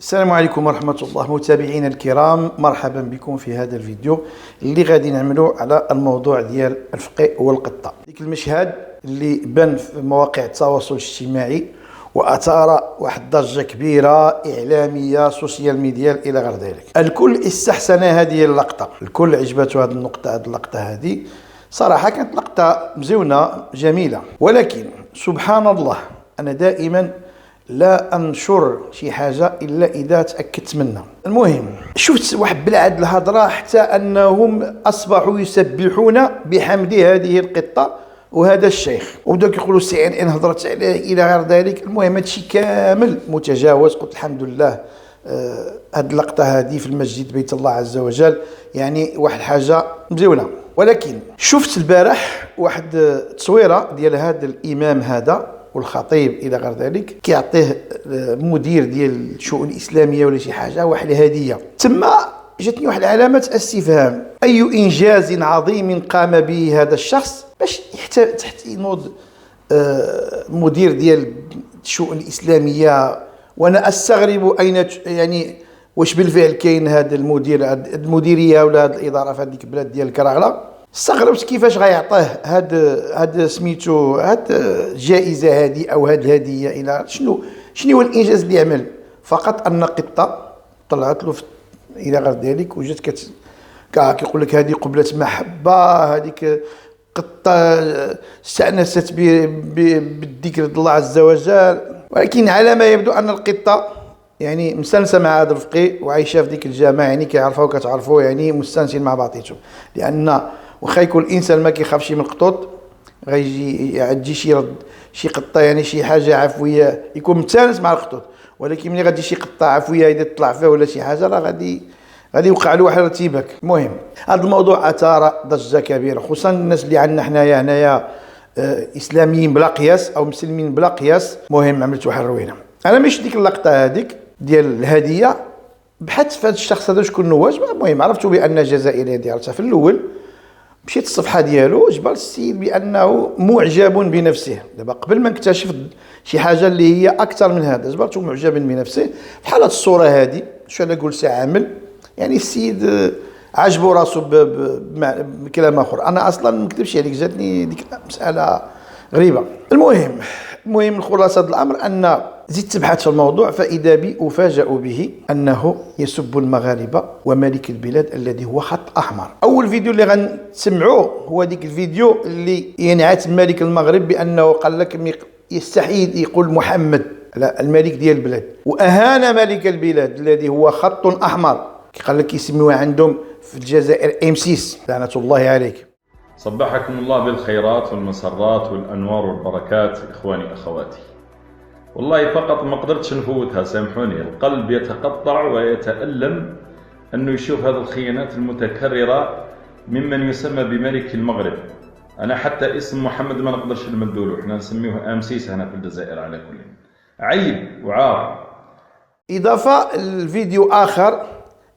السلام عليكم ورحمة الله متابعينا الكرام، مرحبا بكم في هذا الفيديو اللي غادي نعملو على الموضوع ديال الفقي والقطة. ديك المشهد اللي بان في مواقع التواصل الاجتماعي واثار واحد الضجة كبيرة اعلامية سوسيال ميديا الى غير ذلك. الكل استحسن هذه اللقطة، الكل عجبته هذه النقطة، هذه اللقطة هذه صراحة كانت لقطة مزونة جميلة، ولكن سبحان الله أنا دائما لا أنشر شي حاجة إلا إذا تأكدت منها. المهم شفت واحد بلعد الهضرة حتى أنهم أصبحوا يسبحون بحمد هذه القطة وهذا الشيخ، وبداو كيقولوا CNN هضرت عليه إلى غير ذلك. المهم هادشي كامل متجاوز. قلت الحمد لله هاد اللقطة هذه في المسجد بيت الله عز وجل، يعني واحد حاجة مزيونة. ولكن شفت البارح واحد التصويرة ديال هذا الإمام هذا والخطيب الى غير ذلك، كيعطيه مدير ديال الشؤون الاسلاميه ولا شي حاجه واحد الهديه. تما جاتني واحد علامه استفهام، اي انجاز عظيم قام به هذا الشخص باش تحت ينوض مدير ديال الشؤون الاسلاميه. وانا استغرب اين يعني واش بالفعل كاين هذا المدير، المديريه ولا هذه الاداره في هذيك البلاد ديال الكراغله. استغربت كيفاش غيعطيه هاد سميتو هاد الجائزه هذه او هاد الهديه الى شنو هو الانجاز اللي عمل؟ فقط ان قطه طلعت له الى غير ذلك، وجات كيقول لك هذه قبله محبه، هذيك قطه استانست بالذكر الله عز وجل. ولكن على ما يبدو ان القطه يعني مستانسه مع هذا الفقيه وعايشه في ديك الجامعه، يعني كيعرفها وكتعرفوا، يعني مستانسين مع بعضياتهم. لان واخا يكون الانسان ما كيخافش من القطوط، غيجي يعدي شي قطه يعني شي حاجه عفويه يكون متانس مع القطوط. ولكن ملي غادي شي قطه عفويه اذا تطلع فيها ولا شي حاجه راه غادي يوقع له واحد ارتباك. المهم هذا الموضوع اثار ضجه كبيره، خصوصا الناس اللي عندنا حنايا اسلاميين بلا قياس او مسلمين بلا قياس. المهم عملت واحد الروينه. انا مش ديك اللقطه هذيك ديال الهديه بحثت في هذا الشخص هذا شكون هو. المهم عرفت بان جزائري هذه عرفتها في الاول، مشيت الصفحه ديالو جبر السيد بانه معجب بنفسه. دابا قبل ما نكتشف شي حاجه اللي هي اكثر من هذا، جبرته معجب بنفسه بحال هذه الصوره هذه. شو انا جلسه عامل يعني السيد عجبو راسو بكلام اخر. انا اصلا ما نكذبش عليك جاتني ديك مساله غريبه. المهم الخلاصه الامر ان زدت تبحث في الموضوع، فإذا بي أفاجأ به أنه يسب المغاربة وملك البلاد الذي هو خط أحمر. أول فيديو اللي غنسمعوه هو ديك الفيديو اللي ينعت ملك المغرب بأنه قال لك يستحيل يقول محمد، لا الملك ديال البلاد، وأهان ملك البلاد الذي هو خط أحمر. قال لك يسموه عندهم في الجزائر M6 لعنة الله عليك. صبحكم الله بالخيرات والمسرات والأنوار والبركات إخواني أخواتي. والله فقط ما قدرتش نفوتها، سامحوني. القلب يتقطع ويتألم أنه يشوف هذه الخيانات المتكررة ممن يسمى بملك المغرب. أنا حتى اسم محمد ما نقدرش نمدوله، احنا نسميه أمسيس هنا في الجزائر. على كل عيب وعار. إضافة الفيديو آخر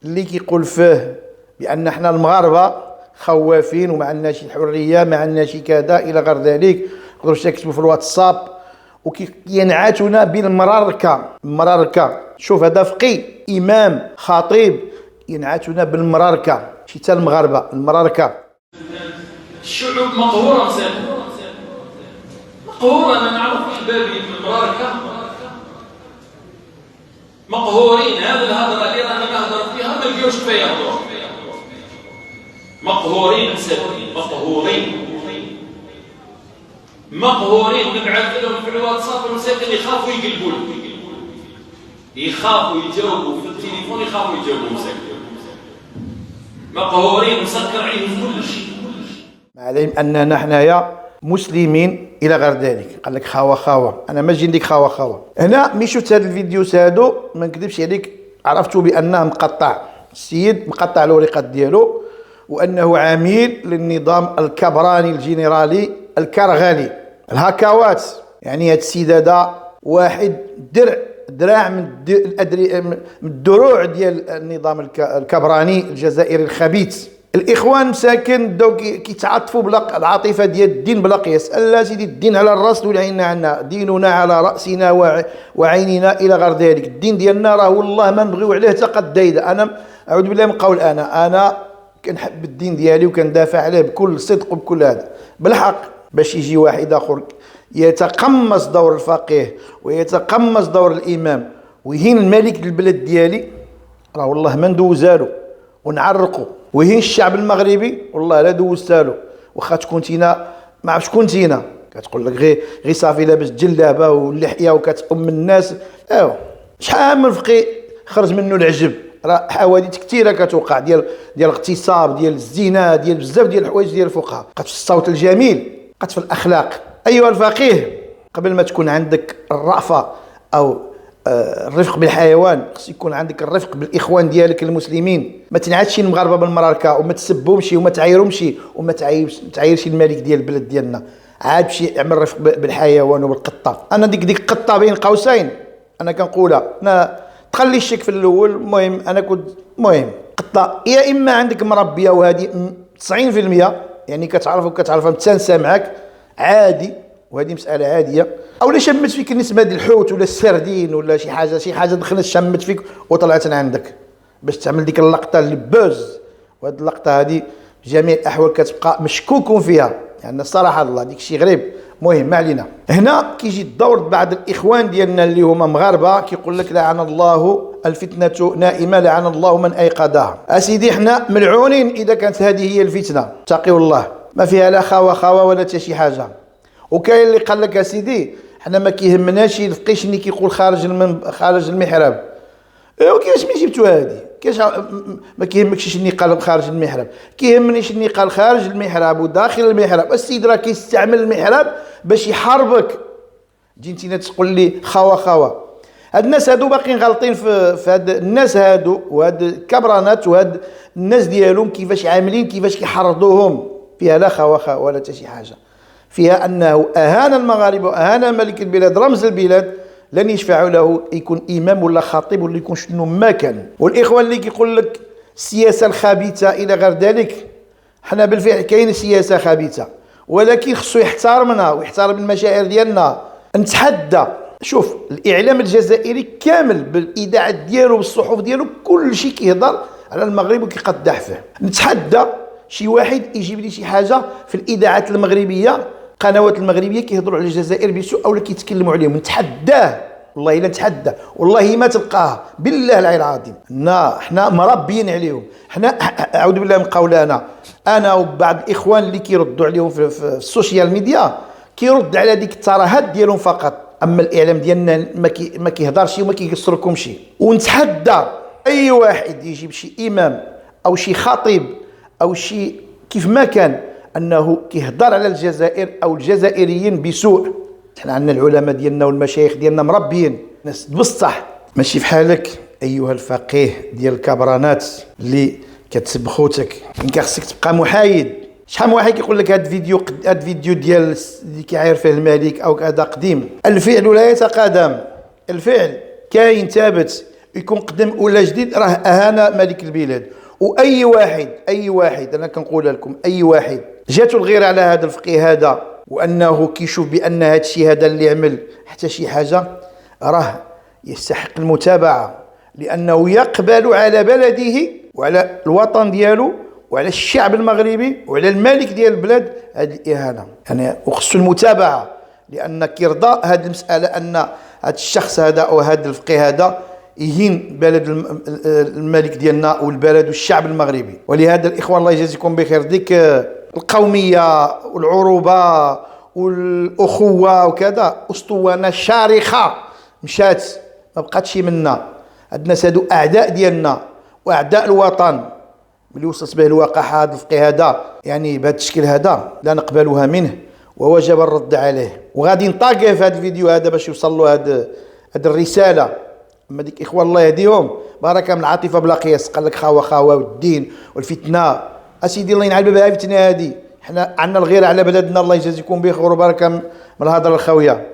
اللي كيقول فيه بأن احنا المغاربة خوافين وما عندناش الحرية، ما عندناش كذا إلى غير ذلك. قدروا تكتبوا في الواتساب وكينعتنا بالمراركة. شوف هذا فقيه إمام خطيب ينعتنا بالمراركة، شي تا المغاربة المراركة. الشعوب مقهورة مقهورة. أنا نعرف أحبابي من المراركة مقهورين. هذا الهضرة اللي راني نهضر فيها ما لقيوش فيها مقهورين مساكين، مقهورين. نبعث لهم في الواتساب المساكين يخافوا يقلبوا يخافوا يجاوبوا في التليفون، يخافوا يجاوبوا مساكين. مقهورين مسكر عليهم كل شيء. مع العلم اننا حنايا مسلمين الى غير ذلك. قال لك خاوه انا ما نجي نديك خاوه. هنا ملي شفت هاد الفيديوز هادو ما نكذبش عليك عرفتوا بانه مقطع. السيد مقطع الوريقات ديالو وانه عميل للنظام الكبراني الجنرالي الكرغالي. الهكاوات يعني هاد السيد هذا واحد دراع من الدروع ديال النظام الكبراني الجزائري الخبيث. الاخوان مساكن بداو كيتعاطفوا بلا العاطفه ديال الدين بلا قياس. لا سيدي الدين على الراس والعين عنا، ديننا على راسنا وعيننا الى غير ذلك. الدين ديالنا راه والله ما نبغيو عليه حتى قد دايده. انا اعوذ بالله من قول انا كنحب الدين ديالي وكندافع عليه بكل صدق وبكل هذا بالحق. باش يجي واحد اخر يتقمص دور الفقيه ويتقمص دور الامام ويهين الملك البلد ديالي، راه والله ما ندوزالو ونعرقو. ويهين الشعب المغربي والله لا دوزتالو. واخا تكون تينا ما عرفتش شكون تينا كتقول لك غير صافي لابس جلابه واللحيه وكتأم الناس. ايوا شحال من فقيه خرج منه العجب. راه حوادث كثيره كتوقع ديال الاغتصاب، ديال الزنا، ديال بزاف ديال الحوايج ديال الفقهاء. قد في الصوت الجميل، قد في الاخلاق. ايها الفقيه قبل ما تكون عندك الرأفه او الرفق بالحيوان خص يكون عندك الرفق بالاخوان ديالك المسلمين. ما تنعتش المغاربه بالمراركه وما تسبهمش وما تعايرهمش وما تعايرش الملك ديال البلد ديالنا. عاد بشي اعمل رفق بالحيوان وبالقطه. انا ديك القطه بين قوسين انا كنقولها، انا تخلي الشك في الاول. المهم انا كنت قطه يا اما عندك مربيه وهذه 90% يعني كتعرفها متسانسه معك عادي وهذه مساله عاديه، او لا شمت فيك النسبه ديال الحوت ولا السردين ولا شي حاجه دخلت شمت فيك وطلعت من عندك باش تعمل ديك اللقطه اللي بوز. وهذه اللقطه هذه جميع الاحوال كتبقى مشكوك فيها يعني الصراحه الله ديك الشيء غريب. المهم ما علينا. هنا كيجي الدور بعض الاخوان ديالنا اللي هما مغاربه كيقول لك لعن الله الفتنه نائمه لعن الله من ايقظها. اسيدي حنا ملعونين اذا كانت هذه هي الفتنه، اتقوا الله ما فيها لا خوا ولا حتى شي حاجه. وكاين اللي قال لك اسيدي حنا ما كيهمناش الفقيه شني كيقول خارج المحراب. ايوا كيفاش ما جبتوا هذه؟ كيفاش ما كيهمكش شني قال خارج المحراب؟ كيهمني شني قال خارج المحراب وداخل المحراب. السيد راه كيستعمل المحراب باش يحاربك. جيتينا تقول لي خوا. هاد الناس هادو باقيين غالطين في هاد الناس هادو وهاد الكبرانات وهاد الناس ديالهم كيفاش عاملين، كيفاش كيحرضوهم. فيها لا خوا ولا حتى شي حاجه، فيها انه اهان المغاربه واهان ملك البلاد رمز البلاد. لن يشفع له يكون امام ولا خطيب ولا يكون شنو ما كان. والاخوان اللي كيقول لك السياسه الخبيثه الى غير ذلك، حنا بالفعل كاين سياسه خبيثه ولكن خصو يحترمنا ويحترم المشاعر ديالنا. نتحدى شوف الاعلام الجزائري كامل بالاذاعات ديالو بالصحف ديالو كل شيء كيهضر على المغرب وكيقدح فيه. نتحدى شي واحد يجيب لي شي حاجه في الاذاعات المغربيه قنوات المغربيه كيهضروا على الجزائر بسوء او كيتكلموا عليهم. نتحداه والله الا نتحدى والله ما تلقاها بالله العلي العظيم. حنا مربيين عليهم. حنا اعوذ بالله من قولنا انا وبعض الاخوان اللي كيردوا عليهم في السوشيال ميديا كيرد على ديك الترهات ديالهم فقط. اما الاعلام ديالنا ما كيهضرش وما كيقصركمش. ونتحدى اي واحد يجيب شي امام او شي خطيب او شي كيف ما كان انه كيهضر على الجزائر او الجزائريين بسوء. حنا عندنا العلماء ديالنا والمشايخ ديالنا مربيين ناس بصح ماشي فحالك ايها الفقيه ديال الكبرانات اللي كتسب خوتك. انت خصك تبقى محايد. شحال من واحد كيقول لك هاد الفيديو ديال اللي كيعاير فيه الملك او هذا قديم. الفعل لا يتقادم، الفعل كاين ثابت يكون قدم ولا جديد راه اهانه ملك البلاد. واي واحد انا كنقول لكم اي واحد جاتو الغيره على هذا الفقيه هذا وانه كيشوف بان هذا الشيء هذا اللي عمل حتى شي حاجه راه يستحق المتابعه، لانه يقبل على بلده وعلى الوطن ديالو وعلى الشعب المغربي وعلى الملك ديال البلاد هذه الاهانه. يعني وخصو المتابعه لان كيرضى هذه المساله ان هذا الشخص هذا او هذا الفقيه هذا يهين بلد الملك ديالنا والبلد والشعب المغربي. ولهذا الاخوان الله يجازيكم بخير ديك القوميه والعروبه والاخوه وكذا اسطوانه شارخه مشات ما بقاتش منا. هاد الناس هادو اعداء ديالنا واعداء الوطن. ملي وصلت به الواقع هذا الفقيه هذا يعني بهذا الشكل هذا لا نقبلها منه ووجب الرد عليه. وغادي نطاقيه في هذا الفيديو هذا باش يوصل له هذه الرساله. اما ديك اخوان الله يهديهم بركه من العاطفه بلا قياس قال لك خوا والدين والفتنه. اسيدي الله ينعل بها الفتنه هذه. حنا عندنا الغيره على بلدنا الله يجازيكم بخير وبركه من الهضره الخاويه.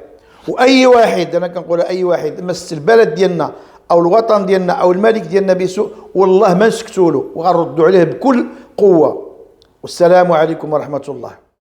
واي واحد انا كنقول اي واحد مس البلد ديالنا او الوطن ديالنا او الملك ديالنا بسوء والله ما نسكتوا له وغنردوا عليه قوة. والسلام عليكم ورحمة الله.